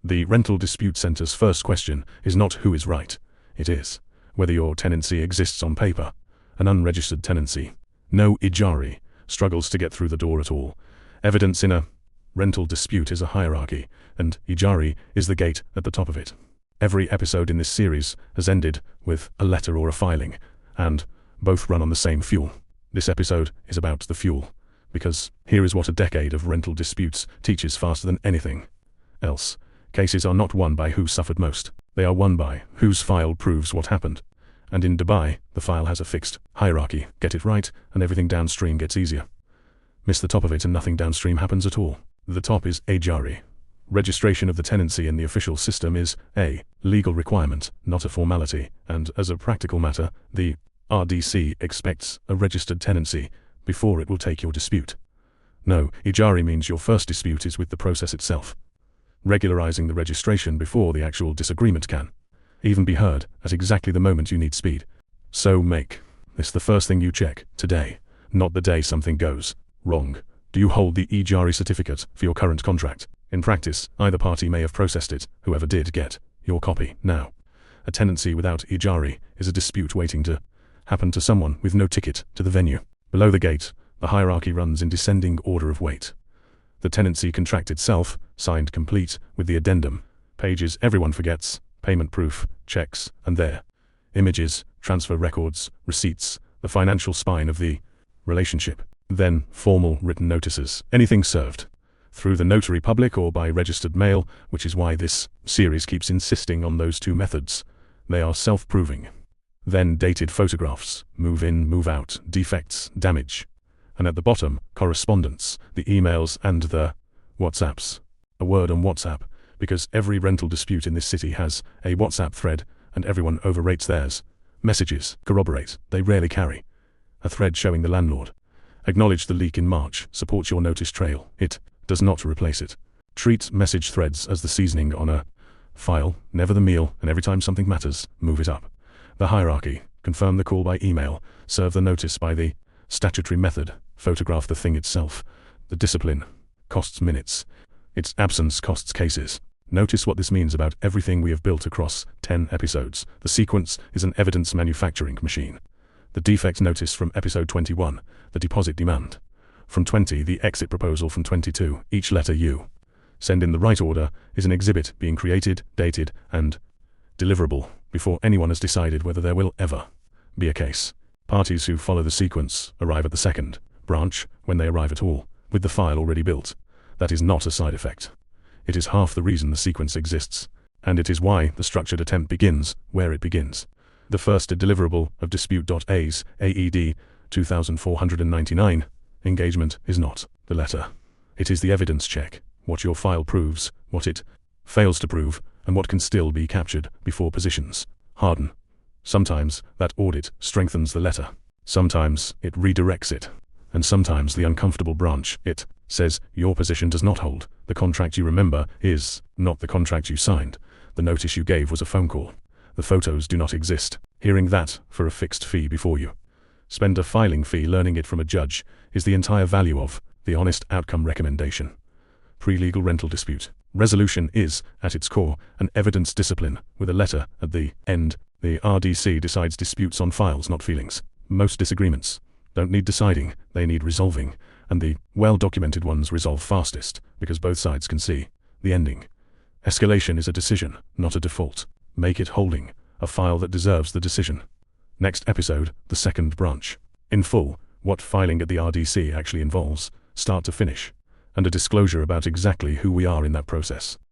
The Rental Dispute Centre's first question is not who is right. It is whether your tenancy exists on paper. An unregistered tenancy, no ijari, struggles to get through the door at all. Evidence in a rental dispute is a hierarchy, and ijari is the gate at the top of it. Every episode in this series has ended with a letter or a filing, and both run on the same fuel. This episode is about the fuel, because here is what a decade of rental disputes teaches faster than anything else. Cases are not won by who suffered most. They are won by whose file proves what happened. And in Dubai, the file has a fixed hierarchy. Get it right, and everything downstream gets easier. Miss the top of it and nothing downstream happens at all. The top is ijari. Registration of the tenancy in the official system is a legal requirement, not a formality, and as a practical matter, the RDC expects a registered tenancy before it will take your dispute. No, ijari means your first dispute is with the process itself, regularizing the registration before the actual disagreement can even be heard at exactly the moment you need speed. So make this the first thing you check today, not the day something goes wrong. Do you hold the ijari certificate for your current contract? In practice, either party may have processed it. Whoever did get your copy now. A tenancy without ijari is a dispute waiting to happen to someone with no ticket to the venue. Below the gate, the hierarchy runs in descending order of weight. The tenancy contract itself, signed complete with the addendum, pages everyone forgets, payment proof, checks, and their images, transfer records, receipts, the financial spine of the relationship. Then formal written notices, anything served through the notary public or by registered mail, which is why this series keeps insisting on those two methods. They are self-proving. Then dated photographs, move in, move out, defects, damage. And at the bottom, correspondence, the emails and the WhatsApps. A word on WhatsApp, because every rental dispute in this city has a WhatsApp thread, and everyone overrates theirs. Messages corroborate, they rarely carry a thread showing the landlord. Acknowledge the leak in March, supports your notice trail. It does not replace it. Treat message threads as the seasoning on a file, never the meal, and every time something matters, move it up. The hierarchy, confirm the call by email, serve the notice by the statutory method, photograph the thing itself. The discipline costs minutes. Its absence costs cases. Notice what this means about everything we have built across 10 episodes. The sequence is an evidence manufacturing machine. The defect notice from episode 21, the deposit demand. From 20, the exit proposal from 22, each letter you send in the right order is an exhibit being created, dated, and deliverable before anyone has decided whether there will ever be a case. Parties who follow the sequence arrive at the second branch, when they arrive at all, with the file already built. That is not a side effect. It is half the reason the sequence exists, and it is why the structured attempt begins where it begins. The first deliverable of dispute.a's AED 2499 engagement is not the letter. It is the evidence check, what your file proves, what it fails to prove, and what can still be captured before positions harden. Sometimes that audit strengthens the letter. Sometimes it redirects it. And sometimes the uncomfortable branch, it says, your position does not hold. The contract you remember is not the contract you signed. The notice you gave was a phone call. The photos do not exist. Hearing that for a fixed fee before you spend a filing fee learning it from a judge is the entire value of the honest outcome recommendation. Pre-legal rental dispute resolution is, at its core, an evidence discipline with a letter at the end. The RDC decides disputes on files, not feelings. Most disagreements don't need deciding, they need resolving, and the well-documented ones resolve fastest because both sides can see the ending. Escalation is a decision, not a default. Make it holding, a file that deserves the decision. Next episode, the second branch. In full, what filing at the RDC actually involves, start to finish, and a disclosure about exactly who we are in that process.